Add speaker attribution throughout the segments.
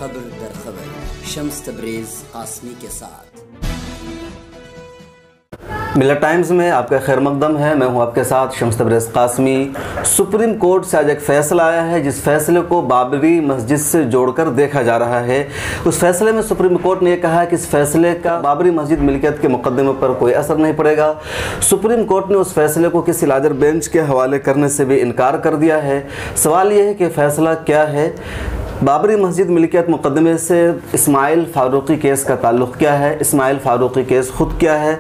Speaker 1: खबर दर खबर शम्स तबरेज़ कासमी के साथ।
Speaker 2: मिलत टाइम्स में आपका खैर मकदम है। मैं हूं आपके साथ शम्स तबरेज़ कासमी। सुप्रीम कोर्ट से आज एक फ़ैसला आया है जिस फैसले को बाबरी मस्जिद से जोड़कर देखा जा रहा है। उस फैसले में सुप्रीम कोर्ट ने कहा है कि इस फैसले का बाबरी मस्जिद मिल्कियत के मुकदमे पर कोई असर नहीं पड़ेगा। सुप्रीम कोर्ट ने उस फैसले को किसी लार्जर बेंच के हवाले करने से भी इनकार कर दिया है। सवाल यह है कि फ़ैसला क्या है, बाबरी मस्जिद मिल्कियत मुकदमे से इस्माइल फारूकी केस का ताल्लुक़ क्या है, इस्माइल फारूकी केस ख़ुद क्या है,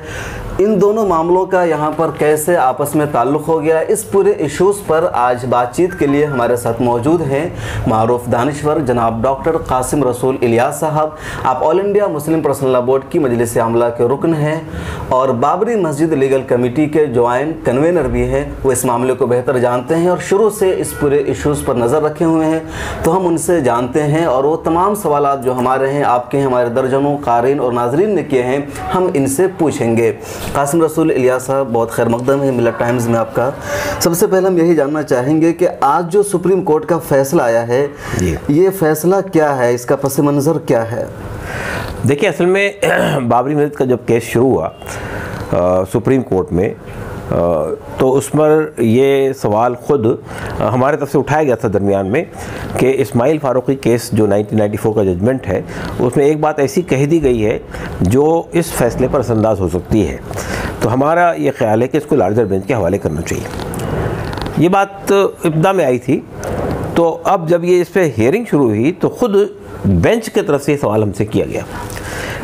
Speaker 2: इन दोनों मामलों का यहाँ पर कैसे आपस में ताल्लुक़ हो गया, इस पूरे इशूज़ पर आज बातचीत के लिए हमारे साथ मौजूद हैं मारूफ दानिश्वर जनाब डॉक्टर कासिम रसूल इलियास साहब। आप all India Muslim personal law board की मजलिस आमला के रुकन हैं और बाबरी मस्जिद लीगल कमेटी के जॉइंट कन्वेनर भी हैं। वो इस मामले को बेहतर जानते हैं और शुरू से इस पूरे इशूज़ पर नज़र रखे हुए हैं, तो हम उनसे जानते हैं और वो तमाम सवालात जो हमारे हैं, आपके हैं, हमारे दर्जनों क़ारीन और नाजरीन ने किए हैं, हम इनसे पूछेंगे। कासिम रसूल इलियास साहब, बहुत खैर मकदम है मिलत टाइम्स में आपका। सबसे पहले हम यही जानना चाहेंगे कि आज जो सुप्रीम कोर्ट का फैसला आया है, ये फैसला क्या है, इसका पस मंज़र क्या है?
Speaker 3: देखिए, असल में बाबरी मस्जिद का जब केस शुरू हुआ सुप्रीम कोर्ट में, तो उस पर ये सवाल ख़ुद हमारे तरफ से उठाया गया था दरमियान में कि इस्माइल फारूकी केस जो 1994 का जजमेंट है, उसमें एक बात ऐसी कह दी गई है जो इस फैसले पर असरअंदाज हो सकती है। तो हमारा ये ख्याल है कि इसको लार्जर बेंच के हवाले करना चाहिए। ये बात इब्तिदा में आई थी, तो अब जब ये इस पर हियरिंग शुरू हुई तो ख़ुद बेंच की तरफ से सवाल हमसे किया गया।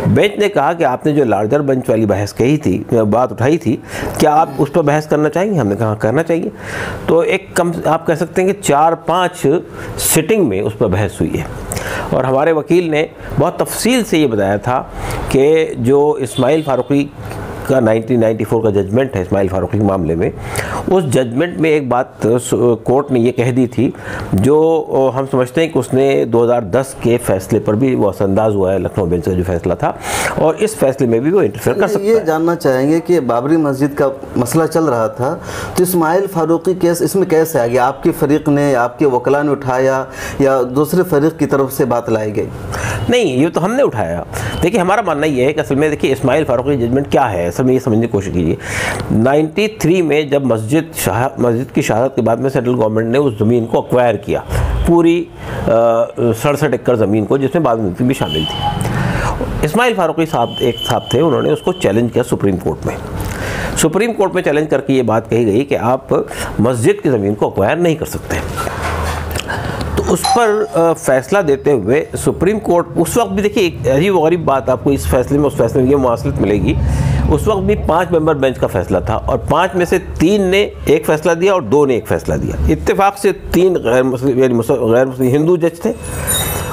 Speaker 3: बेंच ने कहा कि आपने जो लार्जर बेंच वाली बहस कही थी, बात उठाई थी, क्या आप उस पर बहस करना चाहेंगे? हमने कहा करना चाहिए। तो एक कम आप कह सकते हैं कि 4-5 सिटिंग में उस पर बहस हुई है और हमारे वकील ने बहुत तफसील से ये बताया था कि जो इस्माइल फारूकी का 1994 का जजमेंट है इस्माइल फारूकी के मामले में, उस जजमेंट में एक बात कोर्ट ने ये कह दी थी जो हम समझते हैं कि उसने 2010 के फैसले पर भी वो असरअंदाज हुआ है, लखनऊ बेंच का जो फैसला था, और इस फैसले में भी वो इंटरफेयर कर सकता है।
Speaker 2: ये जानना चाहेंगे कि बाबरी मस्जिद का मसला चल रहा था, तो इस्माइल फारूकी केस इसमें कैसे आ गया? आपके फ़रीक़ ने, आपके वकला ने उठाया या दूसरे फ़रीक़ की तरफ से बात लाई गई?
Speaker 3: नहीं, ये तो हमने उठाया। देखिए, हमारा मानना ये है कि असल में देखिए इस्माइल फारूकी जजमेंट क्या है, असल में ये समझने की कोशिश कीजिए। 93 में जब मस्जिद की शहादत के बाद में सेंट्रल गवर्नमेंट ने उस ज़मीन को एक्वायर किया, पूरी 67 एकड़ ज़मीन को, जिसमें बाबरी मस्जिद भी शामिल थी। इस्माइल फारूकी साहब एक साहब थे, उन्होंने उसको चैलेंज किया सुप्रीम कोर्ट में। सुप्रीम कोर्ट में चैलेंज करके ये बात कही गई कि आप मस्जिद की ज़मीन को एक्वायर नहीं कर सकते। तो उस पर फैसला देते हुए सुप्रीम कोर्ट उस वक्त भी, देखिए एक अजीब व गरीब बात आपको इस फैसले में उस फैसले में ये मुआसलत मिलेगी, उस वक्त भी 5 मेंबर बेंच का फैसला था और 5 में से 3 ने एक फैसला दिया और 2 ने एक फैसला दिया। इत्तेफाक से 3 गैर मुस्लिम हिंदू जज थे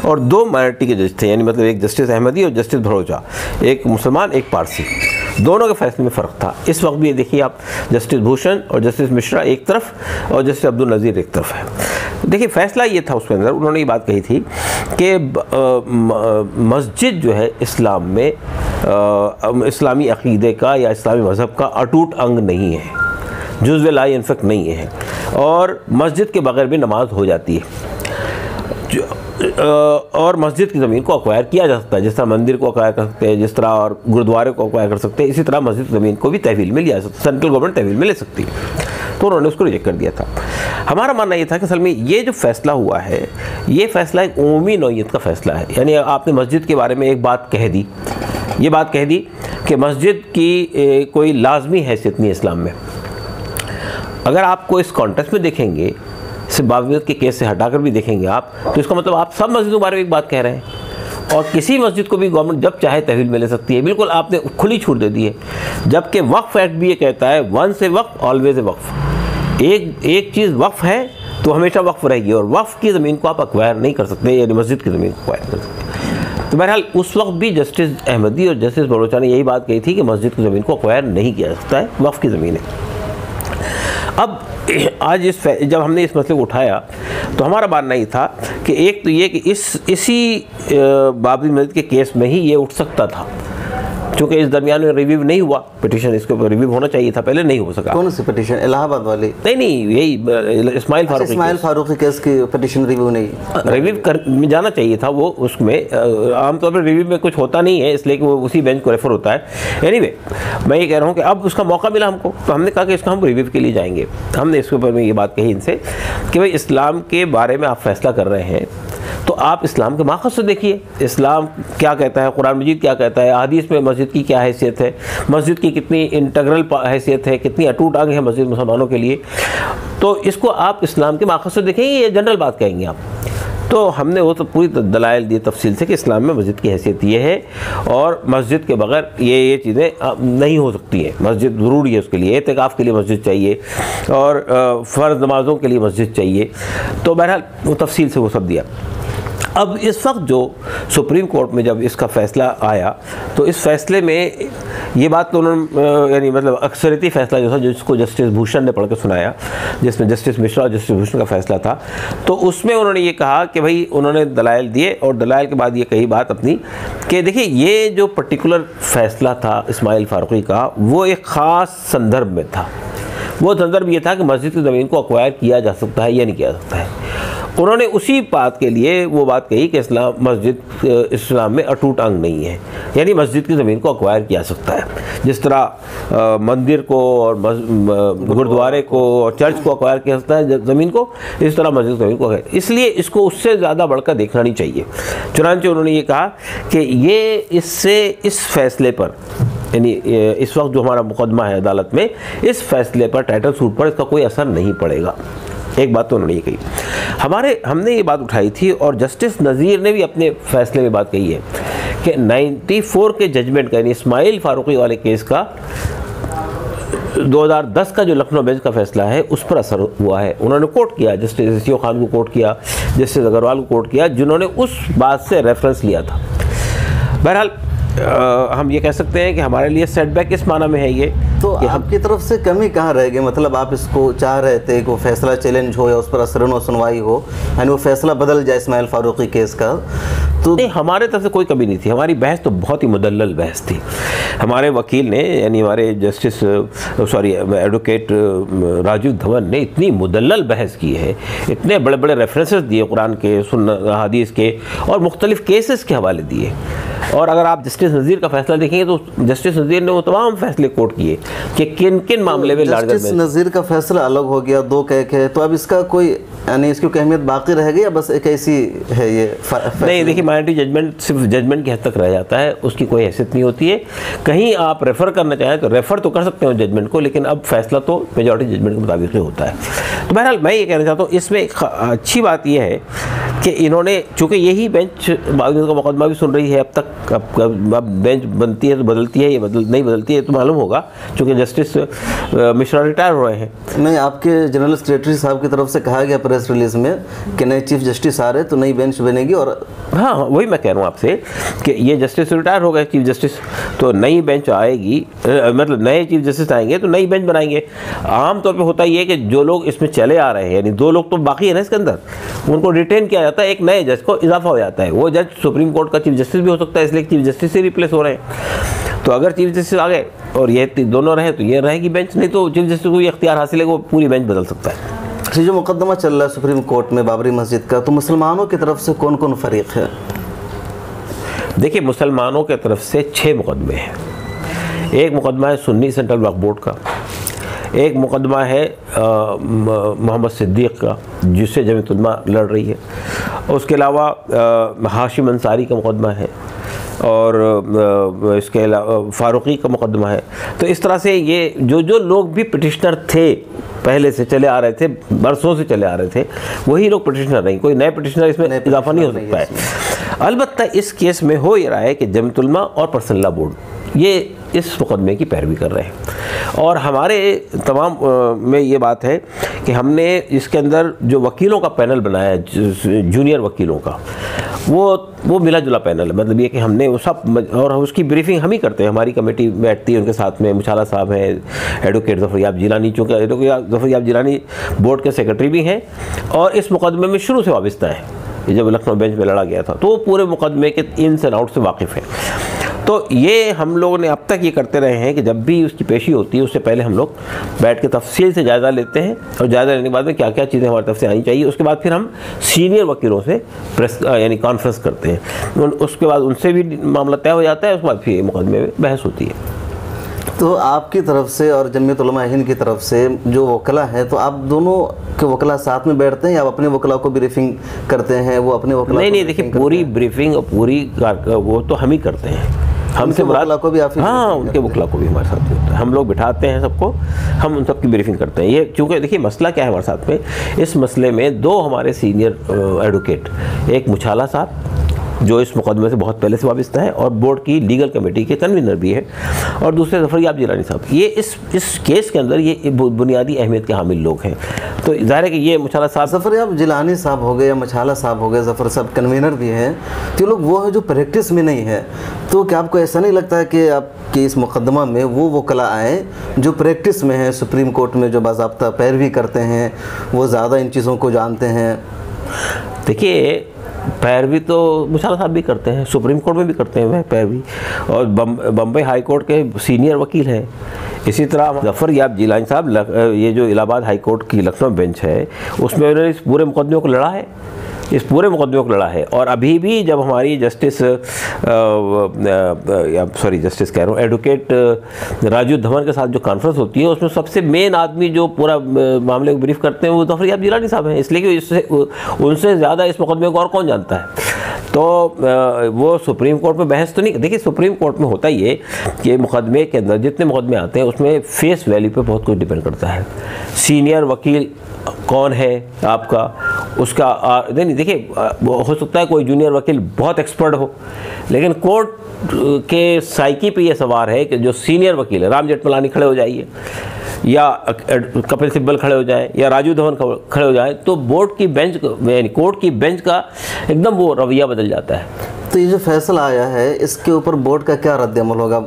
Speaker 3: और 2 माइनॉरिटी के जज थे, यानी मतलब एक जस्टिस अहमदी और जस्टिस भरोचा, एक मुसलमान एक पारसी। दोनों के फैसले में फ़र्क था। इस वक्त भी देखिए आप, जस्टिस भूषण और जस्टिस मिश्रा एक तरफ और जस्टिस अब्दुल नज़ीर एक तरफ है। देखिए फैसला ये था उसके अंदर, उन्होंने ये बात कही थी कि मस्जिद जो है इस्लाम में इस्लामी अक़ीदे का या इस्लामी मज़हब का अटूट अंग नहीं है, जुज़्व ला यनफ़क नहीं है, और मस्जिद के बगैर भी नमाज हो जाती है, और मस्जिद की ज़मीन को अक्वायर किया जा सकता है, जिस तरह मंदिर को अक्वायर कर सकते हैं, जिस तरह और गुरुद्वारे को अक्वायर कर सकते हैं, इसी तरह मस्जिद की ज़मीन को भी तहवील में लिया जा सकता है, सेंट्रल गवर्नमेंट तहवील में ले सकती है। तो उन्होंने उसको रिजेक्ट कर दिया था। हमारा मानना ये था कि असल में ये जो फ़ैसला हुआ है, ये फ़ैसला एक उमूमी नौइयत का फ़ैसला है। यानी आपने मस्जिद के बारे में एक बात कह दी, ये बात कह दी कि मस्जिद की कोई लाजमी हैसियत नहीं है इस्लाम में। अगर आपको इस कॉन्टेक्स्ट में देखेंगे, सिर्फ बाबरी मस्जिद के केस से हटाकर भी देखेंगे आप, तो इसका मतलब आप सब मस्जिदों के बारे में एक बात कह रहे हैं, और किसी मस्जिद को भी गवर्नमेंट जब चाहे तहवील में ले सकती है। बिल्कुल आपने खुली छूट दे दी है, जबकि वक्फ एक्ट भी ये कहता है once a Waqf always a वक्फ। एक चीज़ वक्फ है तो हमेशा वक्फ रहेगी, और वक्फ की ज़मीन को आप एक्वायर नहीं कर सकते, यानी मस्जिद की ज़मीन को एक्वायर कर सकते। तो बहरहाल उस वक्त भी जस्टिस अहमदी और जस्टिस बलोचा ने यही बात कही थी कि मस्जिद की ज़मीन को एक्वायर नहीं किया जा सकता है, वक्फ की ज़मीन है। अब आज जब हमने इस मसले को उठाया तो हमारा मानना ये था कि एक तो ये कि इसी बाबरी मस्जिद के केस में ही ये उठ सकता था चूँकि इस दरमियान में रिव्यू नहीं हुआ पिटीशन, इसके ऊपर रिव्यू होना चाहिए था, पहले नहीं हो सका।
Speaker 2: कौन सी पिटीशन? इलाहाबाद वाली?
Speaker 3: नहीं, यही इस्माइल
Speaker 2: फारूकी केस की पिटीशन रिव्यू नहीं,
Speaker 3: रिव्यू कर जाना चाहिए था वो। उसमें आमतौर पर रिव्यू में कुछ होता नहीं है, इसलिए कि वो उसी बेंच को रेफर होता है। एनीवे, मैं ये कह रहा हूँ कि अब उसका मौका मिला हमको, तो हमने कहा कि इसका हम रिव्यू के लिए जाएंगे। हमने इसके ऊपर में ये बात कही इनसे कि भाई इस्लाम के बारे में आप फैसला कर रहे हैं तो आप इस्लाम के माक़सद से देखिए, इस्लाम क्या कहता है, कुरान मजीद क्या कहता है, हदीस में मस्जिद की क्या हैसियत है, मस्जिद की कितनी इंटीग्रल हैसियत है, कितनी अटूट आंग है मस्जिद मुसलमानों के लिए। तो इसको आप इस्लाम के माक़सद से देखेंगे, ये जनरल बात कहेंगे आप। तो हमने वो तो पूरी दलाइल दी तफसील से कि इस्लाम में मस्जिद की हैसियत ये है और मस्जिद के बगैर ये चीज़ें नहीं हो सकती हैं। मस्जिद ज़रूरी है उसके लिए, एतिकाफ़ के लिए मस्जिद चाहिए और फ़र्ज़ नमाज़ों के लिए मस्जिद चाहिए। तो बहरहाल वो तफसील से वो सब दिया। अब इस वक्त जो सुप्रीम कोर्ट में जब इसका फ़ैसला आया तो इस फ़ैसले में ये बात तो उन्होंने यानी मतलब अक्सरियती फ़ैसला जो था, जिसको जस्टिस भूषण ने पढ़ के सुनाया, जिसमें जस्टिस मिश्रा और जस्टिस भूषण का फ़ैसला था, तो उसमें उन्होंने ये कहा कि भाई उन्होंने दलाइल दिए और दलाइल के बाद ये कही बात अपनी कि देखिए ये जो पर्टिकुलर फ़ैसला था इस्माइल फारूकी का, वो एक ख़ास संदर्भ में था। वो संदर्भ ये था कि मस्जिद की ज़मीन को अक्वायर किया जा सकता है या नहीं किया जा सकता है। उन्होंने उसी बात के लिए वो बात कही कि मस्जिद इस्लाम में अटूट अंग नहीं है, यानी मस्जिद की ज़मीन को अक्वायर किया सकता है। जिस तरह मंदिर को और गुरुद्वारे को और चर्च को अक्वायर किया सकता है ज़मीन को, इस तरह मस्जिद ज़मीन को, इसलिए इसको उससे ज़्यादा बढ़कर देखना नहीं चाहिए। चुनांचे उन्होंने ये कहा कि ये इससे इस फैसले पर, यानी इस वक्त जो हमारा मुकदमा है अदालत में, इस फैसले पर, टाइटल सूट पर इसका कोई असर नहीं पड़ेगा। एक बात तो उन्होंने ये कही। हमने ये बात उठाई थी और जस्टिस नज़ीर ने भी अपने फैसले में बात कही है कि 94 के जजमेंट का, यानी इस्माइल फारूकी वाले केस का 2010 का जो लखनऊ बेंच का फैसला है उस पर असर हुआ है। उन्होंने कोट किया, जस्टिस एसीओ खान को कोट किया, जस्टिस अग्रवाल को कोट किया, जिन्होंने उस बात से रेफरेंस लिया था। बहरहाल हम ये कह सकते हैं कि हमारे लिए सेटबैक इस माना में है ये,
Speaker 2: तो आपकी तरफ से कमी कहाँ रह गई? मतलब आप इसको चाह रहे थे कि वो फैसला चैलेंज हो या उस पर असरन और सुनवाई हो, यानी वो फैसला बदल जाए इस्माइल फारूकी केस का, तो
Speaker 3: नहीं, हमारे तरफ से कोई कमी नहीं थी। हमारी बहस तो बहुत ही मुदल्लल बहस थी। हमारे वकील ने, यानी हमारे एडवोकेट राजीव धवन ने इतनी मुदल्लल बहस की है, इतने बड़े बड़े रेफरेंसेस दिए कुरान के, सुन्नत, हदीस के और मुख्तलिफ केसेस के हवाले दिए। और अगर आप जस्टिस नज़ीर का फैसला देखेंगे तो जस्टिस नज़ीर ने वो तमाम फैसले कोट किए कि किन किन मामले में
Speaker 2: जस्टिस नज़ीर का फैसला अलग हो गया, दो कैक है, तो अब इसका कोई यानी इसकी अहमियत बाकी रह गई या बस एक ऐसी है ये?
Speaker 3: नहीं, देखिए माइनॉरिटी जजमेंट सिर्फ जजमेंट की हद तक रह जाता है, उसकी कोई हैसियत नहीं होती है। कहीं आप रेफ़र करना चाहें तो रेफ़र तो कर सकते हो जजमेंट को, लेकिन अब फैसला तो मेजॉरिटी जजमेंट के मुताबिक ही होता है। तो बहरहाल मैं ये कहना चाहता हूँ, इसमें एक अच्छी बात यह है कि इन्होंने, चूँकि यही बेंच का मुकदमा भी सुन रही है अब तक, अब बेंच बनती है तो बदलती है, ये नहीं बदलती है तो मालूम होगा, चूँकि जस्टिस मिश्रा रिटायर हो रहे हैं।
Speaker 2: नहीं, आपके जनरल सेक्रेटरी साहब की तरफ से कहा गया प्रेस रिलीज में कि नए चीफ जस्टिस आ रहे तो नई बेंच बनेगी। और
Speaker 3: हाँ, वही मैं कह रहा हूँ आपसे कि ये जस्टिस रिटायर हो गए चीफ जस्टिस, तो नई बेंच आएगी, मतलब नए चीफ जस्टिस आएंगे तो नई बेंच बनाएंगे। आमतौर पे होता ये है कि जो लोग इसमें चले आ रहे हैं, यानी 2 लोग तो बाकी है ना इसके अंदर, उनको रिटेन किया जाता है, एक नए जज को इजाफा हो जाता है। वो जज सुप्रीम कोर्ट का चीफ जस्टिस भी हो सकता है, इसलिए चीफ जस्टिस से रिप्लेस हो रहे हैं। तो अगर चीफ जस्टिस आ गए और ये दोनों रहे तो ये रहेगी बेंच, नहीं तो चीफ जस्टिस को ये इख्तियार हासिल है, वो पूरी बेंच बदल सकता है।
Speaker 2: जो मुकदमा चल रहा है सुप्रीम कोर्ट में बाबरी मस्जिद का, तो मुसलमानों की तरफ से कौन कौन फरीक है?
Speaker 3: देखिए, मुसलमानों की तरफ से 6 मुकदमे हैं। एक मुकदमा है सुन्नी सेंट्रल वक्फ बोर्ड का, एक मुकदमा है मोहम्मद सिद्दीक़ का जिससे जमीयत उलमा लड़ रही है, उसके अलावा हाशिम अंसारी का मुकदमा है, और इसके अलावा फारूकी का मुकदमा है। तो इस तरह से ये जो लोग भी पिटिशनर थे, पहले से चले आ रहे थे, बरसों से चले आ रहे थे, वही लोग पिटिशनर नहीं, कोई नए पिटिशनर इसमें इजाफा नहीं हो सकता है। अलबत्ता इस केस में हो ये रहा है कि जमीयत उलमा और पर्सनल लॉ बोर्ड ये इस मुकदमे की पैरवी कर रहे हैं। और हमारे तमाम में ये बात है कि हमने इसके अंदर जो वकीलों का पैनल बनाया है, जूनियर वकीलों का, वो मिला जुला पैनल है। मतलब ये कि हमने वो सब, और उसकी ब्रीफिंग हम ही करते हैं, हमारी कमेटी बैठती है, उनके साथ में मुशाला साहब हैं, एडवोकेट ज़फ़रयाब जिलानी, चूँकि एडवोकेट ज़फ़रयाब जिलानी बोर्ड के सेक्रेटरी भी हैं और इस मुकदमे में शुरू से वाबस्ता है। जब लखनऊ बेंच में लड़ा गया था तो वो पूरे मुकदमे के इन्स एंड आउट से वाकिफ़ है। तो ये हम लोगों ने अब तक ये करते रहे हैं कि जब भी उसकी पेशी होती है उससे पहले हम लोग बैठ के तफसील से जायज़ा लेते हैं, और जायज़ा लेने के बाद में क्या क्या चीज़ें हमारी तरफ से आनी चाहिए, उसके बाद फिर हम सीनियर वकीलों से प्रेस यानी कॉन्फ्रेंस करते हैं, उसके बाद उनसे भी मामला तय हो जाता है, उसके बाद फिर मुकदमे में बहस होती है।
Speaker 2: तो आपकी तरफ से और जमीयत उलमा हिंद की तरफ से जो वकला है, तो आप दोनों के वकला साथ में बैठते हैं या आप अपने वकला को ब्रीफिंग करते हैं, वो अपने वकला?
Speaker 3: नहीं, देखिए पूरी ब्रीफिंग और पूरी वो तो हम ही करते हैं, हमसे
Speaker 2: वकला को भी आप?
Speaker 3: हाँ, उनके वकला को भी हमारे साथ होता है, हम लोग बिठाते हैं सबको, हम उन सबकी ब्रीफिंग करते हैं। ये चूँकि देखिए मसला क्या है हमारे साथ में, इस मसले में दो हमारे सीनियर एडवोकेट, एक मुछाला साहब जो इस मुकदमे से बहुत पहले से वाबस्ता है और बोर्ड की लीगल कमेटी के कन्वीनर भी है, और दूसरे ज़फ़रयाब जिलानी साहब, ये इस केस के अंदर ये बुनियादी अहमियत के हामिल लोग हैं। तो ज़ाहिर है कि ये मुछाला साहब,
Speaker 2: ज़फ़रयाब जिलानी साहब हो गए या मुछाला साहब हो गए, ज़फ़र साहब कन्वीनर भी हैं, तो लोग वो है जो प्रैक्टिस में नहीं है। तो क्या आपको ऐसा नहीं लगता है कि आपके इस मुकदमा में वो वकला आए जो प्रैक्टिस में हैं, सुप्रीम कोर्ट में जो बाज़ाब्ता पैरवी करते हैं, वो ज़्यादा इन चीज़ों को जानते हैं?
Speaker 3: देखिए पैरवी तो मुछाला साहब भी करते हैं, सुप्रीम कोर्ट में भी करते हैं वह पैरवी, और बम्बई हाई कोर्ट के सीनियर वकील हैं। इसी तरह ज़फ़रयाब जिलानी साहब, ये जो इलाहाबाद हाई कोर्ट की लखनऊ बेंच है, उसमें उन्होंने इस पूरे मुकदमे को लड़ा है, इस पूरे मुकदमे को लड़ा है। और अभी भी जब हमारी जस्टिस जस्टिस कह रहा हूँ, एडवोकेट राजू धवन के साथ जो कॉन्फ्रेंस होती है, उसमें सबसे मेन आदमी जो पूरा मामले को ब्रीफ करते हैं वो ज़फ़रयाब जिलानी साहब हैं, इसलिए कि उनसे ज़्यादा इस मुकदमे को और कौन जानता है। तो वो सुप्रीम कोर्ट में बहस तो नहीं, देखिए सुप्रीम कोर्ट में होता ये कि मुकदमे के अंदर जितने मुकदमे आते हैं उसमें फेस वैल्यू पे बहुत कुछ डिपेंड करता है। सीनियर वकील कौन है आपका, उसका नहीं, देखिए हो सकता है कोई जूनियर वकील बहुत एक्सपर्ट हो, लेकिन कोर्ट के साइकी पे ये सवार है कि जो सीनियर वकील है, राम जेठमलानी खड़े हो जाइए या कपिल सिब्बल खड़े हो जाएं या राजू धवन खड़े हो जाएं, तो बोर्ड की बेंच यानी कोर्ट की बेंच का एकदम वो रवैया बदल जाता है।
Speaker 2: तो ये जो फैसला आया है इसके ऊपर बोर्ड का क्या रद्द-ए-अमल होगा?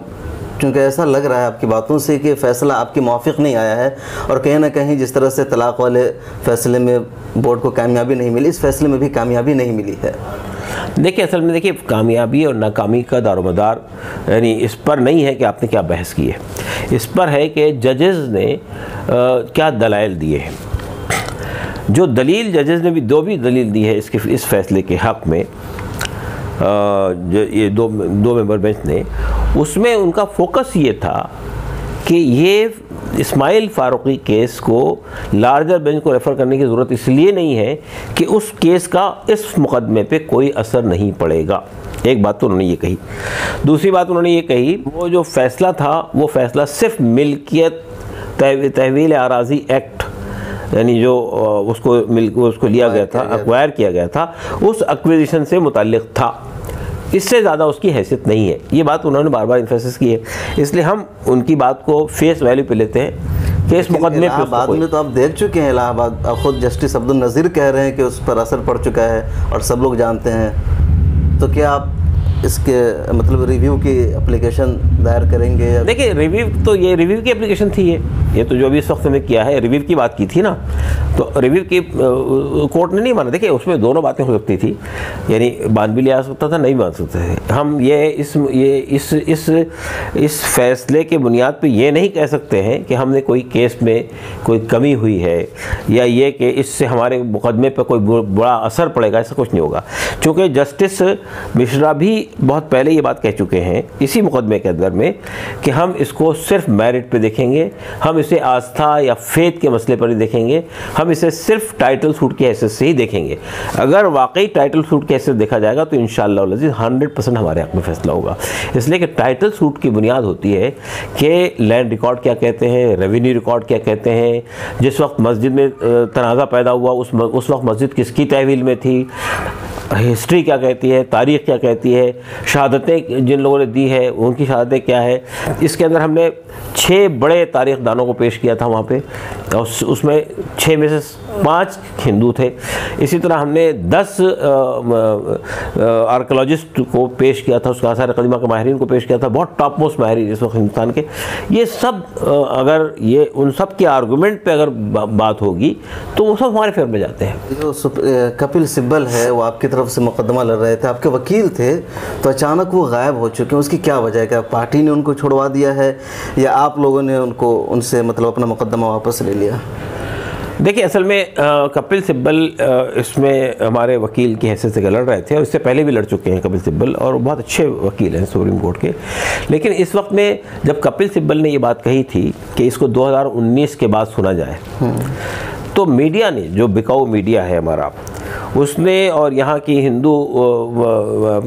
Speaker 2: क्योंकि ऐसा लग रहा है आपकी बातों से कि फ़ैसला आपकी मौफ़िक़ नहीं आया है, और कहीं ना कहीं जिस तरह से तलाक़ वाले फ़ैसले में बोर्ड को कामयाबी नहीं मिली, इस फैसले में भी कामयाबी नहीं मिली है।
Speaker 3: देखिए असल में देखिए कामयाबी और नाकामी का दारोमदार यानी इस पर नहीं है कि आपने क्या बहस की है, इस पर है कि जजेस ने क्या दलाइल दिए हैं। जो दलील जजेस ने भी दलील दी है इस फैसले के हक़ में, जो ये दो मेंबर बेंच ने, उसमें उनका फोकस ये था कि ये इस्माइल फ़ारूकी केस को लार्जर बेंच को रेफ़र करने की ज़रूरत इसलिए नहीं है कि उस केस का इस मुकदमे पे कोई असर नहीं पड़ेगा। एक बात तो उन्होंने ये कही। दूसरी बात उन्होंने ये कही, वो जो फ़ैसला था वो फ़ैसला सिर्फ मिल्कियत तहवील आराज़ी एक्ट, यानी जो उसको लिया गया था, एक्वायर किया गया था, उस एक्विजिशन से मुताल्लिक़ था, इससे ज़्यादा उसकी हैसियत नहीं है। ये बात उन्होंने बार बार इन्फेसिस की है, इसलिए हम उनकी बात को फेस वैल्यू पे लेते हैं कि इस मुकदमे
Speaker 2: इलाहाबाद में तो आप देख चुके हैं, इलाहाबाद खुद जस्टिस अब्दुल नज़ीर कह रहे हैं कि उस पर असर पड़ चुका है और सब लोग जानते हैं। तो क्या आप इसके मतलब रिव्यू की एप्लीकेशन दायर करेंगे?
Speaker 3: देखिए रिव्यू तो ये रिव्यू की एप्लीकेशन थी, ये तो जो अभी इस वक्त में किया है रिव्यू की बात की थी ना, तो रिव्यू की कोर्ट ने नहीं माना। देखिए उसमें दोनों बातें हो सकती थी, यानी मान भी लिया सकता था, नहीं मान सकते थे। हम इस फैसले के बुनियाद पे ये नहीं कह सकते हैं कि हमने कोई केस में कोई कमी हुई है या ये कि इससे हमारे मुकदमे पर कोई बड़ा असर पड़ेगा, ऐसा कुछ नहीं होगा। चूँकि जस्टिस मिश्रा भी बहुत पहले ये बात कह चुके हैं इसी मुकदमे के अंदर में कि हम इसको सिर्फ मेरिट पे देखेंगे, हम इसे आस्था या फेथ के मसले पर ही देखेंगे, हम इसे सिर्फ टाइटल सूट की हैसियत से ही देखेंगे। अगर वाकई टाइटल सूट की हैसियत देखा जाएगा तो इंशाअल्लाह 100% हमारे हक़ में फैसला होगा। इसलिए कि टाइटल सूट की बुनियाद होती है कि लैंड रिकॉर्ड क्या कहते हैं, रेवेन्यू रिकॉर्ड क्या कहते हैं, जिस वक्त मस्जिद में तनाज़ा पैदा हुआ उस वक्त मस्जिद किसकी तहवील में थी, हिस्ट्री क्या कहती है, तारीख़ क्या कहती है, शहादतें जिन लोगों ने दी है उनकी शहादतें क्या है। इसके अंदर हमने 6 बड़े तारीख़ दानों को पेश किया था वहाँ पे, और उसमें 6 में से 5 हिंदू थे। इसी तरह हमने 10 आर्कोलॉजिस्ट को पेश किया था, उसका आसार कदीमा के माहिरीन को पेश किया था, बहुत टॉप मोस्ट माहिरीन इस वक्त हिंदुस्तान के। ये सब अगर ये उन सब के आर्गूमेंट पे अगर बात होगी तो वो सब हमारे फेवर में जाते हैं।
Speaker 2: जो कपिल सिब्बल है वो आपकी तरफ से मुकदमा लड़ रहे थे, आपके वकील थे, तो अचानक वो गायब हो चुके हैं, उसकी क्या वजह है? क्या पार्टी ने उनको छुड़वा दिया है या आप लोगों ने उनसे मतलब अपना मुकदमा वापस ले लिया?
Speaker 3: देखिए, असल में कपिल सिब्बल इसमें हमारे वकील की हैसियत से लड़ रहे थे और इससे पहले भी लड़ चुके हैं कपिल सिब्बल, और बहुत अच्छे वकील हैं सुप्रीम कोर्ट के। लेकिन इस वक्त में जब कपिल सिब्बल ने ये बात कही थी कि इसको 2019 के बाद सुना जाए, तो मीडिया ने, जो बिकाऊ मीडिया है हमारा, उसने और यहाँ की हिंदू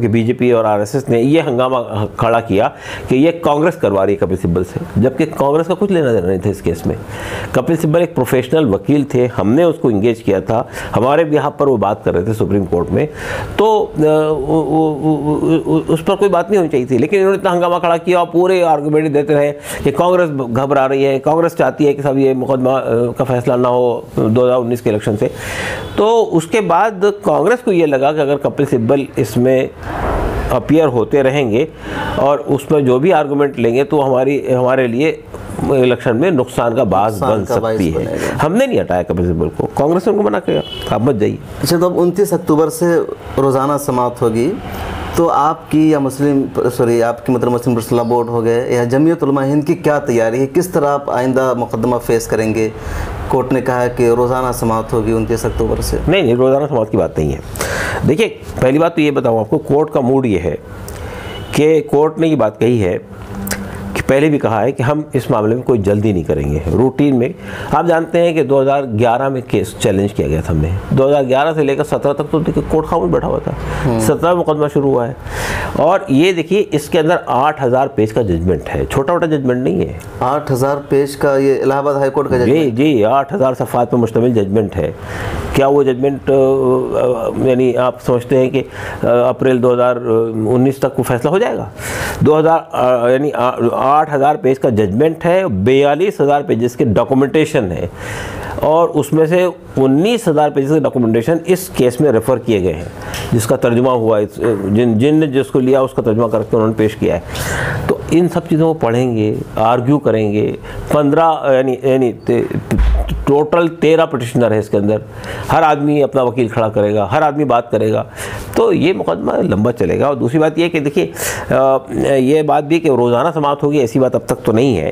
Speaker 3: बीजेपी और आरएसएस ने ये हंगामा खड़ा किया कि ये कांग्रेस करवा रही है कपिल सिब्बल से, जबकि कांग्रेस का कुछ लेना देना नहीं था इस केस में। कपिल सिब्बल एक प्रोफेशनल वकील थे, हमने उसको इंगेज किया था, हमारे यहाँ पर वो बात कर रहे थे सुप्रीम कोर्ट में, तो उस पर कोई बात नहीं होनी चाहिए थी। लेकिन इन्होंने इतना हंगामा खड़ा किया और पूरे आर्गूमेंट देते रहे कि कांग्रेस घबरा रही है, कांग्रेस चाहती है कि सब ये मुकदमा का फैसला ना हो 2019 के इलेक्शन से। तो उसके बाद कांग्रेस को ये लगा कि अगर कपिल सिब्बल इसमें अपीयर होते रहेंगे और उसमें जो भी आर्गुमेंट लेंगे तो हमारे लिए इलेक्शन में नुकसान का बाज़ बन सकती है। हमने नहीं हटाया कपिल सिब्बल को, कांग्रेस ने उनको मना किया, आप मत जाइए।
Speaker 2: अच्छा, तो अब 29 अक्टूबर से रोज़ाना समाअत होगी, तो आपकी या आपकी मतलब मुस्लिम पर्सनल बोर्ड हो गए या जमीयत उलमा हिंद की क्या तैयारी है? किस तरह आप आइंदा मुकदमा फेस करेंगे? कोर्ट ने कहा है कि रोज़ाना समाअत होगी 29 अक्टूबर से।
Speaker 3: नहीं, रोज़ाना समाअत की बात नहीं है। देखिए, पहली बात तो ये बताऊँ आपको, कोर्ट का मूड ये है कि कोर्ट ने ये बात कही है कि पहले भी कहा है कि हम इस मामले में कोई जल्दी नहीं करेंगे। रूटीन में आप जानते हैं कि 2011 में केस चैलेंज किया गया था हमने, 2011 से लेकर 17 तक तो देखिए कोर्ट खामोश बैठा हुआ था, 17 मुकदमा शुरू हुआ है। और ये देखिए, इसके अंदर 8000 पेज का जजमेंट है, छोटा मोटा जजमेंट नहीं है।
Speaker 2: 8000 पेज का ये इलाहाबाद हाई कोर्ट का जजमेंट?
Speaker 3: जी, 8000 सफ़ात पर मुश्तमिल जजमेंट है। क्या वो जजमेंट यानी आप समझते हैं कि अप्रैल 2019 तक वो फैसला हो जाएगा? 2000 यानी 8000 पेज का जजमेंट है, 42,000 पेजेस के डॉक्यूमेंटेशन है, और उसमें से 19,000 पेजेस के डॉक्यूमेंटेशन इस केस में रेफ़र किए गए हैं, जिसका तर्जुमा हुआ, जिनने जिसको लिया उसका तर्जुमा करके उन्होंने पेश किया है। तो इन सब चीज़ों को पढ़ेंगे, आर्ग्यू करेंगे। 15 यानी टोटल 13 पिटिशनर है इसके अंदर, हर आदमी अपना वकील खड़ा करेगा, हर आदमी बात करेगा, तो ये मुकदमा लंबा चलेगा। और दूसरी बात ये कि देखिए, ये बात भी कि रोज़ाना समाअत होगी, ऐसी बात अब तक तो नहीं है।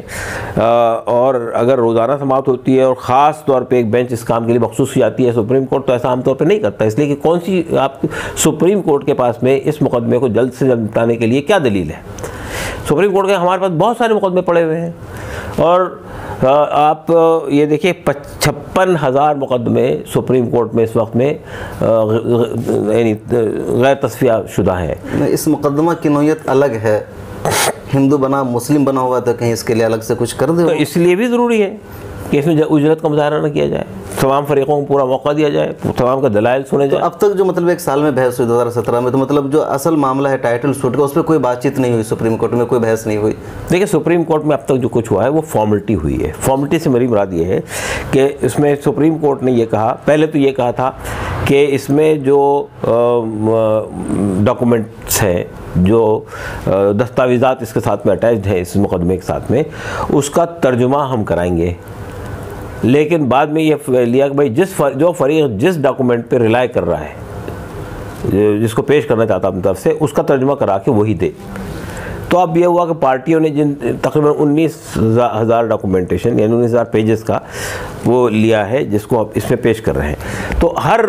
Speaker 3: और अगर रोज़ाना समाअत होती है और ख़ास तौर पे एक बेंच इस काम के लिए मखसूस जाती है सुप्रीम कोर्ट, तो ऐसा आमतौर पे नहीं करता, इसलिए कि कौन सी आप सुप्रीम कोर्ट के पास में इस मुकदमे को जल्द से जल्द निपटाने के लिए क्या दलील है? सुप्रीम कोर्ट के हमारे पास बहुत सारे मुकदमे पड़े हुए हैं, और आप ये देखिए 56,000 मुकदमे सुप्रीम कोर्ट में इस वक्त में यानी गैर तस्फिया शुदा है।
Speaker 2: इस मुकदमा की नौयत अलग है, हिंदू बना मुस्लिम बना हुआ, तो कहीं इसके लिए अलग से कुछ कर दो।
Speaker 3: तो इसलिए भी ज़रूरी है कि इसमें उजरत का मुजाहरा न किया जाए, तमाम फरीकों को पूरा मौका दिया जाए, तमाम का दलाइल सुने जाए।
Speaker 2: तो अब तक जो मतलब 1 साल में बहस हुई 2017 में, तो मतलब जो असल मामला है टाइटल सूट का, उस पर कोई बातचीत नहीं हुई, सुप्रीम कोर्ट में कोई बहस नहीं हुई?
Speaker 3: देखिए, सुप्रीम कोर्ट में अब तक जो कुछ हुआ है वो फॉर्मेलिटी हुई है। फॉर्मेलिटी से मेरी मुराद ये है कि इसमें सुप्रीम कोर्ट ने ये कहा, पहले तो ये कहा था कि इसमें जो डॉक्यूमेंट्स हैं, जो दस्तावेज़ात इसके साथ में अटैच्ड हैं इस मुकदमे के साथ में, उसका तर्जुमा हम कराएंगे। लेकिन बाद में ये लिया कि भाई जो फरीक जिस डॉक्यूमेंट पे रिलाई कर रहा है, जिसको पेश करना चाहता अपनी तरफ से, उसका तर्जुमा करा के वही दे। तो अब ये हुआ कि पार्टियों ने जिन तकरीबन 19,000 डॉक्यूमेंटेशन यानी 19,000 पेजेस का वो लिया है, जिसको अब इसमें पेश कर रहे हैं, तो हर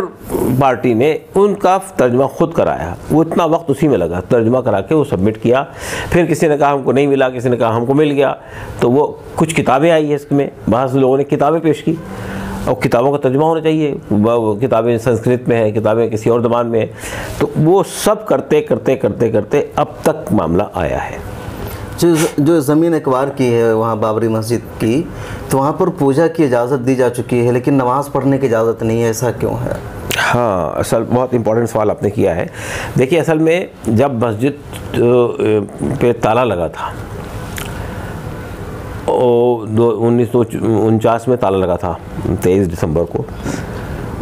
Speaker 3: पार्टी ने उनका तर्जुमा खुद कराया। वो इतना वक्त उसी में लगा, तर्जुमा करा के वो सबमिट किया। फिर किसी ने कहा हमको नहीं मिला, किसी ने कहा हमको मिल गया, तो वो कुछ किताबें आई है इसमें, बहुत से लोगों ने किताबें पेश की, और किताबों का तर्जुमा होना चाहिए, किताबें संस्कृत में है, किताबें किसी और ज़बान में है, तो वो सब करते करते करते करते अब तक मामला आया है।
Speaker 2: जो ज़मीन एक्वायर की है वहाँ बाबरी मस्जिद की, तो वहाँ पर पूजा की इजाज़त दी जा चुकी है, लेकिन नमाज़ पढ़ने की इजाज़त नहीं है, ऐसा क्यों है?
Speaker 3: हाँ, असल बहुत इम्पोर्टेंट सवाल आपने किया है। देखिए, असल में जब मस्जिद पे ताला लगा था, 1949 में ताला लगा था 23 दिसंबर को,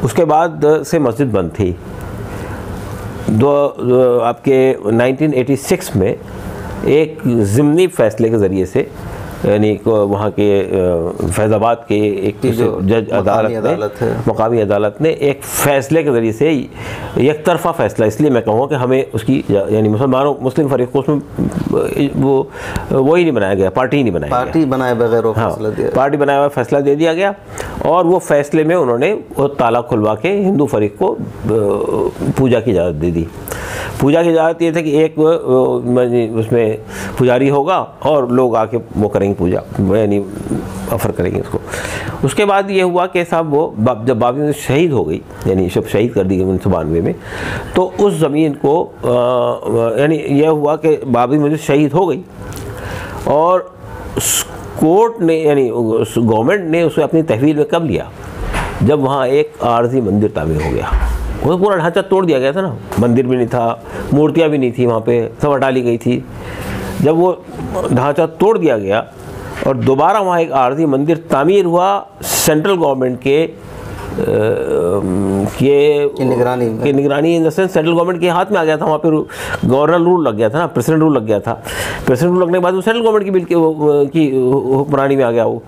Speaker 3: उसके बाद से मस्जिद बंद थी। आपके 1986 में एक ज़िमनी फैसले के ज़रिए से, यानी वहाँ के फैज़ाबाद के एक जज मकामी अदालत ने एक फ़ैसले के ज़रिए से, एक तरफ़ा फ़ैसला, इसलिए मैं कहूँगा कि हमें उसकी, यानी मुस्लिम फ़रीक़ को उसमें वो ही नहीं बनाया गया, पार्टी ही नहीं बनाया,
Speaker 2: पार्टी बनाए बगैर वो फैसला दिया,
Speaker 3: पार्टी बनाया हुआ फैसला दे दिया गया। और वो फैसले में उन्होंने वो ताला खुलवा के हिंदू फ़रीक़ को पूजा की इजाज़त दे दी। पूजा की इजाज़त ये था कि एक उसमें पुजारी होगा और लोग आके वो करेंगे पूजा, यानी ऑफर करेंगे उसको। उसके बाद ये हुआ कि साहब वो जब बाबरी मस्जिद शहीद हो गई, यानी जब शहीद कर दी गई 1992 में, तो उस ज़मीन को यानी यह हुआ कि बाबरी मस्जिद शहीद हो गई और कोर्ट ने, यानी गवर्नमेंट ने उसे अपनी तहवील में कब लिया, जब वहाँ एक आर्जी मंदिर तामीर हो गया। वो पूरा ढांचा तोड़ दिया गया था ना, मंदिर भी नहीं था, मूर्तियाँ भी नहीं थी वहाँ पे, सब हटा ली गई थी। जब वो ढांचा तोड़ दिया गया और दोबारा वहाँ एक आर्जी मंदिर तामीर हुआ, सेंट्रल गवर्नमेंट की निगरानी in the sense central government के हाथ में आ गया था। वहाँ पे गवर्नर रूल लग गया था ना, प्रेसिडेंट रूल लग गया था। प्रेसिडेंट रूल लगने के बाद वो सेंट्रल गवर्नमेंट की बिल की हुक्मरानी में आ गया वो।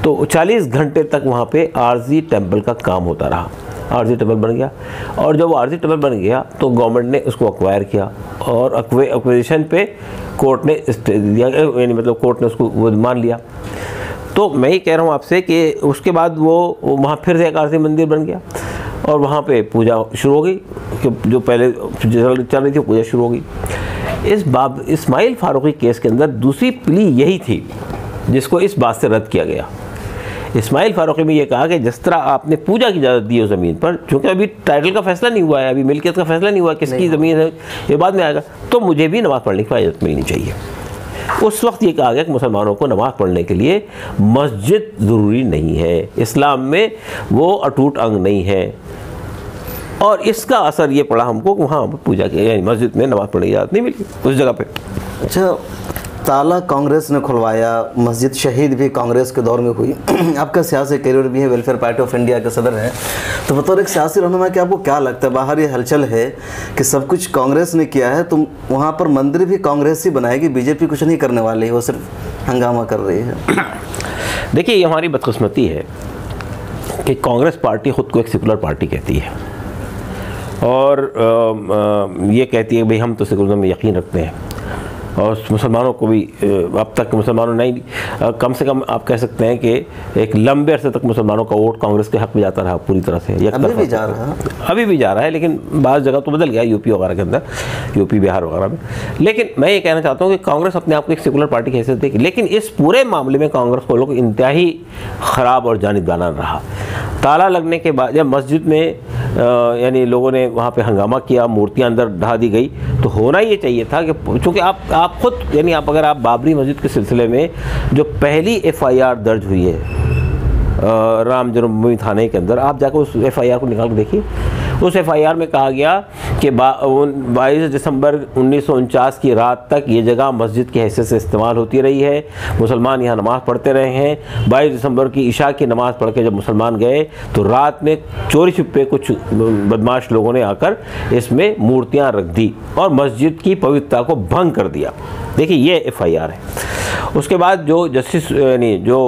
Speaker 3: तो 40 घंटे तक वहाँ पे आर्जी टेम्पल का काम होता रहा, आर्जी टेम्पल बन गया। और जब वो आर्जी टेम्पल बन गया तो गवर्नमेंट ने उसको एक्वायर किया और एक्विजिशन पे कोर्ट ने स्टे दिया, यानी मतलब कोर्ट ने उसको वो मान लिया। तो मैं ये कह रहा हूँ आपसे कि उसके बाद वो वहाँ फिर से एक आर्जी मंदिर बन गया और वहाँ पे पूजा शुरू हो गई, कि जो पहले चल रही थी पूजा शुरू हो गई। इस इस्माइल फारूकी केस के अंदर दूसरी प्ली यही थी जिसको इस बात से रद्द किया गया। इस्माइल फारूकी में ये कहा कि जिस तरह आपने पूजा की इजाज़त दी है ज़मीन पर, चूँकि अभी टाइटल का फैसला नहीं हुआ है, अभी मिल्कियत का फैसला नहीं हुआ, किसकी ज़मीन है ये बाद में आएगा, तो मुझे भी नमाज़ पढ़ने की इजाज़त मिलनी चाहिए। उस वक्त ये कहा गया कि मुसलमानों को नमाज़ पढ़ने के लिए मस्जिद ज़रूरी नहीं है, इस्लाम में वो अटूट अंग नहीं है। और इसका असर ये पड़ा हमको कि वहाँ पूजा की, यानी मस्जिद में नमाज़ पढ़ने की इजाज़त नहीं मिली उस जगह पे।
Speaker 2: अच्छा, ताला कांग्रेस ने खुलवाया, मस्जिद शहीद भी कांग्रेस के दौर में हुई। आपका सियासी करियर भी है, वेलफेयर पार्टी ऑफ इंडिया के सदर हैं, तो बतौर एक सियासी रहनुमा कि आपको क्या लगता है, बाहर ये हलचल है कि सब कुछ कांग्रेस ने किया है, तो वहाँ पर मंदिर भी कांग्रेस ही बनाएगी, बीजेपी कुछ नहीं करने वाली है, वो सिर्फ हंगामा कर रही है?
Speaker 3: देखिए, ये हमारी बदकिस्मती है कि कांग्रेस पार्टी ख़ुद को एक सेकुलर पार्टी कहती है और ये कहती है भाई हम तो सेकुलरिज्म में यकीन रखते हैं और मुसलमानों को भी, अब तक मुसलमानों नहीं, कम से कम आप कह सकते हैं कि एक लंबे अरसे तक मुसलमानों का वोट कांग्रेस के हक में जाता रहा पूरी तरह से। अभी भी जा रहा है, लेकिन बाज़ जगह तो बदल गया, यूपी वगैरह के अंदर, यूपी बिहार वगैरह में। लेकिन मैं ये कहना चाहता हूँ कि कांग्रेस अपने आप को एक सेकुलर पार्टी की हैसियत देगी, लेकिन इस पूरे मामले में कांग्रेस को लोग इंतहाई ख़राब और जानिबदाराना रहा। ताला लगने के बाद जब मस्जिद में यानी लोगों ने वहाँ पे हंगामा किया, मूर्तियाँ अंदर ढा दी गई, तो होना ये चाहिए था कि चूँकि आप खुद, यानी आप अगर आप बाबरी मस्जिद के सिलसिले में जो पहली FIR दर्ज हुई है राम जन्मभूमि थाने के अंदर, आप जाकर उस FIR को निकाल कर देखिए। उस FIR में कहा गया कि 22 दिसंबर 1949 की रात तक ये जगह मस्जिद की हैसियत से इस्तेमाल होती रही है, मुसलमान यहाँ नमाज़ पढ़ते रहे हैं। 22 दिसंबर की इशा की नमाज़ पढ़ के जब मुसलमान गए तो रात में चोरी छुपे कुछ बदमाश लोगों ने आकर इसमें मूर्तियाँ रख दी और मस्जिद की पवित्रता को भंग कर दिया। देखिए, ये FIR है। उसके बाद जो जस्टिस, यानी जो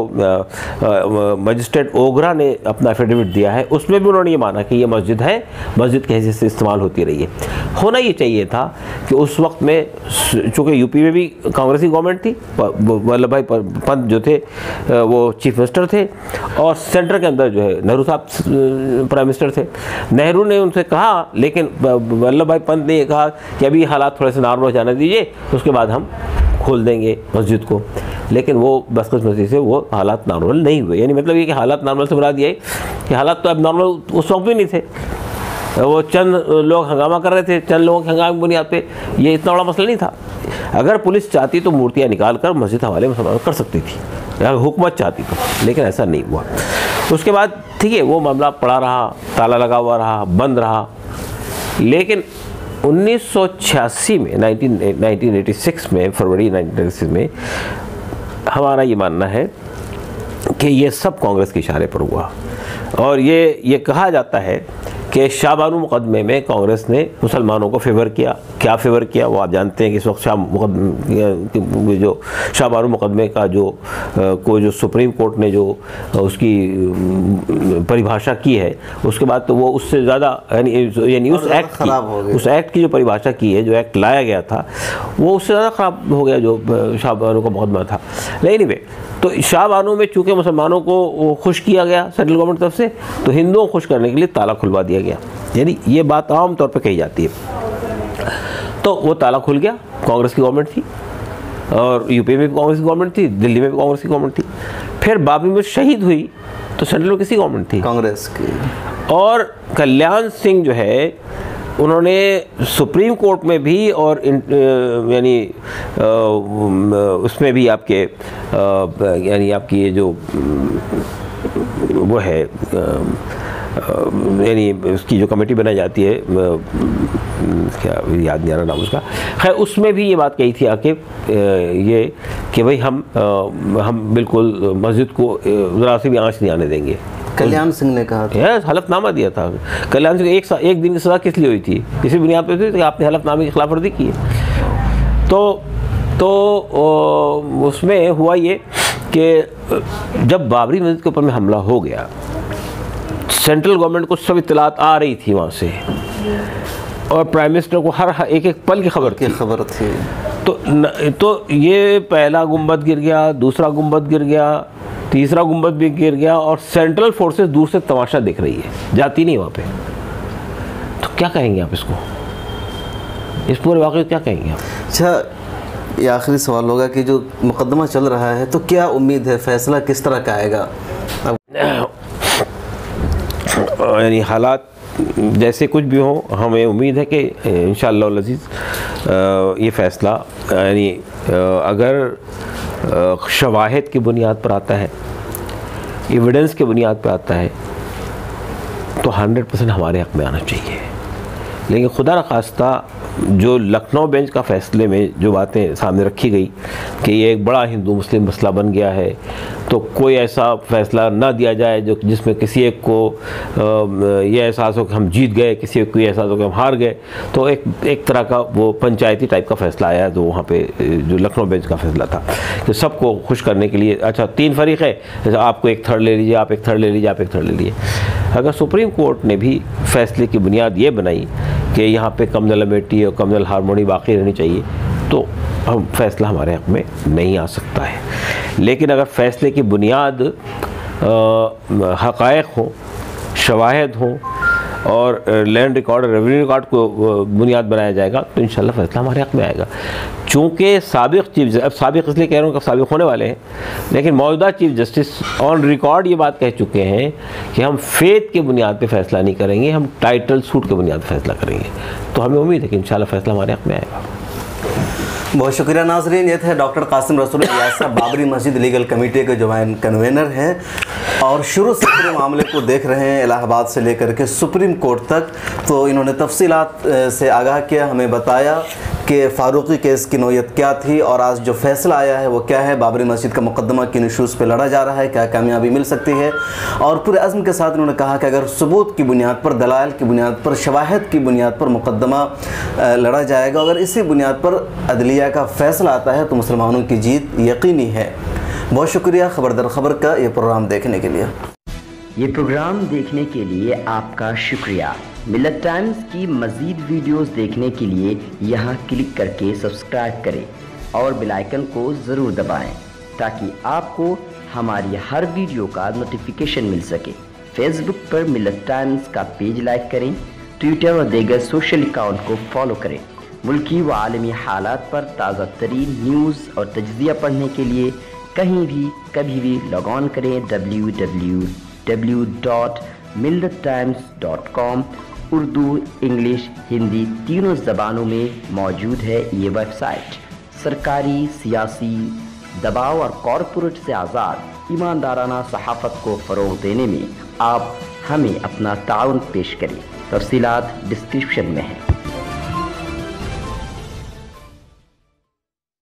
Speaker 3: मजिस्ट्रेट ओगरा ने अपना एफिडेविट दिया है, उसमें भी उन्होंने ये माना कि ये मस्जिद है, मस्जिद की हैसियत से इस्तेमाल होती रही है। होना ये चाहिए था कि उस वक्त में, चूँकि यूपी में भी कांग्रेसी गवर्नमेंट थी, वल्लभ भाई पंत जो थे वो चीफ मिनिस्टर थे और सेंटर के अंदर जो है नेहरू साहब प्राइम मिनिस्टर थे। नेहरू ने उनसे कहा, लेकिन वल्लभ भाई पंत ने ये कहा कि अभी हालात थोड़े से नॉर्मल हो जाने दीजिए, उसके बाद हम खोल देंगे मस्जिद को। लेकिन वो बदकिस्मती से वो हालात नॉर्मल नहीं हुए। यानी मतलब ये कि हालात नॉर्मल से मुराद ये कि हालात तो अब नॉर्मल उस वक्त भी नहीं थे, वो चंद लोग हंगामा कर रहे थे, चंद लोगों के हंगामे की बुनियाद पे, ये इतना बड़ा मसला नहीं था। अगर पुलिस चाहती तो मूर्तियाँ निकाल कर मस्जिद हवाले मुसलमान कर सकती थी, अगर हुकूमत चाहती तो, लेकिन ऐसा नहीं हुआ। उसके बाद ठीक है, वो मामला पड़ा रहा, ताला लगा हुआ रहा, बंद रहा। लेकिन 1986 में 1986 में, फरवरी 1986 में हमारा ये मानना है कि ये सब कांग्रेस के इशारे पर हुआ। और ये कहा जाता है कि शाहबानू मुकदमे में कांग्रेस ने मुसलमानों को फेवर किया। क्या फेवर किया वो आप जानते हैं कि इस वक्त जो शाहबानू मुकदमे का जो सुप्रीम कोर्ट ने जो उसकी परिभाषा की है, उसके बाद तो वो उससे ज़्यादा यानी उस एक्ट की जो परिभाषा की है, जो एक्ट लाया गया था, वो उससे ज़्यादा ख़राब हो गया जो शाहबानू का मुकदमा था। लेकिन वे तो शाहबानू में चूँकि मुसलमानों को खुश किया गया सेंट्रल गवर्नमेंट तरफ से, तो हिंदुओं को खुश करने के लिए ताला खुलवा दिया गया। यानी ये बात आम तौर पे कही जाती है। तो वो ताला खुल गया, कांग्रेस की गवर्नमेंट थी और यूपी में भी कांग्रेस की गवर्नमेंट थी, दिल्ली में भी कांग्रेस की गवर्नमेंट थी। फिर बाबरी में शहीद हुई तो सेंट्रल में किसी गवर्नमेंट थी? कांग्रेस की। और कल्याण सिंह जो है, उन्होंने सुप्रीम कोर्ट में भी और यानी उसमें भी आपके यानी आपकी ये जो वो है यानी उसकी जो कमेटी बनाई जाती है, क्या याद नहीं आ रहा नाम उसका, खैर उसमें भी ये बात कही थी आके ये कि भाई हम बिल्कुल मस्जिद को ज़रा से भी आँच नहीं आने देंगे।
Speaker 2: कल्याण सिंह ने कहा था,
Speaker 3: हलफनामा दिया था। कल्याण सिंह एक दिन की सज़ा किस लिए हुई थी? किसी बुनियाद पर थी कि आपने हलफनामे की खिलाफ वर्जी की है। तो उसमें हुआ ये कि जब बाबरी मस्जिद के ऊपर में हमला हो गया, सेंट्रल गवर्नमेंट को सब इत्तलात आ रही थी वहाँ से और प्राइम मिनिस्टर को हर एक पल की खबर थी। तो ये पहला गुंबद गिर गया, दूसरा गुंबद गिर गया, तीसरा गुंबद भी गिर गया और सेंट्रल फोर्सेस दूर से तमाशा देख रही है, जाती नहीं वहाँ पे। तो क्या कहेंगे आप इसको, इस पूरे वाक़े को क्या कहेंगे आप? अच्छा,
Speaker 2: ये आखिरी सवाल होगा कि जो मुकदमा चल रहा है, तो क्या उम्मीद है फैसला किस तरह का आएगा?
Speaker 3: यानी हालात जैसे कुछ भी हो, हमें उम्मीद है कि इंशाअल्लाह अज़ीज़ ये फ़ैसला यानी अगर शवाहिद की बुनियाद पर आता है, एविडेंस की बुनियाद पर आता है, तो 100% हमारे हक़ में आना चाहिए। लेकिन खुदा न खास्ता जो लखनऊ बेंच का फ़ैसले में जो बातें सामने रखी गई कि ये एक बड़ा हिंदू मुस्लिम मसला बन गया है, तो कोई ऐसा फ़ैसला ना दिया जाए जो जिसमें किसी एक को ये एहसास हो कि हम जीत गए, किसी एक को ये एहसास हो कि हम हार गए। तो एक तरह का वो पंचायती टाइप का फ़ैसला आया जो वहाँ पे जो लखनऊ बेंच का फ़ैसला था कि सबको खुश करने के लिए, अच्छा 3 फरीक है, आपको एक थर्ड ले लीजिए, आप एक थर्ड ले लीजिए, आप एक थर्ड ले लीजिए। अगर सुप्रीम कोर्ट ने भी फ़ैसले की बुनियाद ये बनाई कि यहाँ पे कम्युनल अमेठी और कम्युनल हारमोनी बाकी रहनी चाहिए, तो हम फैसला हमारे हक़ में नहीं आ सकता है। लेकिन अगर फ़ैसले की बुनियाद हक़ाइक़ हो, शवाहिद हो और लैंड रिकॉर्ड और रेवेन्यू रिकॉर्ड को बुनियाद बनाया जाएगा, तो इंशाल्लाह फ़ैसला हमारे हक़ में आएगा। चूँकि साबिक़ चीफ जस्टिस, अब साबिक़ इसलिए कह रहा हूँ कि साबिक़ होने वाले हैं, लेकिन मौजूदा चीफ जस्टिस ऑन रिकॉर्ड ये बात कह चुके हैं कि हम फेथ के बुनियाद पे फ़ैसला नहीं करेंगे, हम टाइटल सूट के बुनियाद पर फ़ैसला करेंगे। तो हमें उम्मीद है कि इंशाल्लाह फ़ैसला हमारे हक़ में आएगा।
Speaker 2: बहुत शुक्रिया नाज़रीन, ये थे डॉक्टर कासिम रसूल इलियास साहब, बाबरी मस्जिद लीगल कमेटी के जॉइंट कन्वेनर हैं और शुरू से पूरे मामले को देख रहे हैं इलाहाबाद से लेकर के सुप्रीम कोर्ट तक। तो इन्होंने तफसीलात से आगाह किया, हमें बताया कि फ़ारूकी केस की नौयत क्या थी और आज जो फ़ैसला आया है वो क्या है, बाबरी मस्जिद का मुकदमा किन इशूज़ पे लड़ा जा रहा है, क्या कामयाबी मिल सकती है। और पूरे अज़्म के साथ इन्होंने कहा कि अगर सबूत की बुनियाद पर, दलाइल की बुनियाद पर, शवाहिद की बुनियाद पर मुकदमा लड़ा जाएगा, अगर इसी बुनियाद पर अदलिया का फ़ैसला आता है तो मुसलमानों की जीत यकीनी है। बहुत शुक्रिया खबर दर खबर का ये प्रोग्राम देखने के लिए।
Speaker 1: ये प्रोग्राम देखने के लिए आपका शुक्रिया। मिल्लत टाइम्स की मज़ीद वीडियोस देखने के लिए यहाँ क्लिक करके सब्सक्राइब करें और बेल आइकन को ज़रूर दबाएं ताकि आपको हमारी हर वीडियो का नोटिफिकेशन मिल सके। फेसबुक पर मिल्लत टाइम्स का पेज लाइक करें, ट्विटर और दीगर सोशल अकाउंट को फॉलो करें। मुल्की व आलमी हालात पर ताज़ा तरीन न्यूज़ और तज्ज़िया पढ़ने के लिए कहीं भी कभी भी लॉग ऑन करें www.millattimes.com। उर्दू, इंग्लिश, हिंदी तीनों ज़बानों में मौजूद है ये वेबसाइट। सरकारी, सियासी दबाव और कॉरपोरेट से आज़ाद ईमानदाराना सहाफ़त को फ़रोग़ देने में आप हमें अपना ताउन पेश करें। तफ़सीलात डिस्क्रिप्शन में है।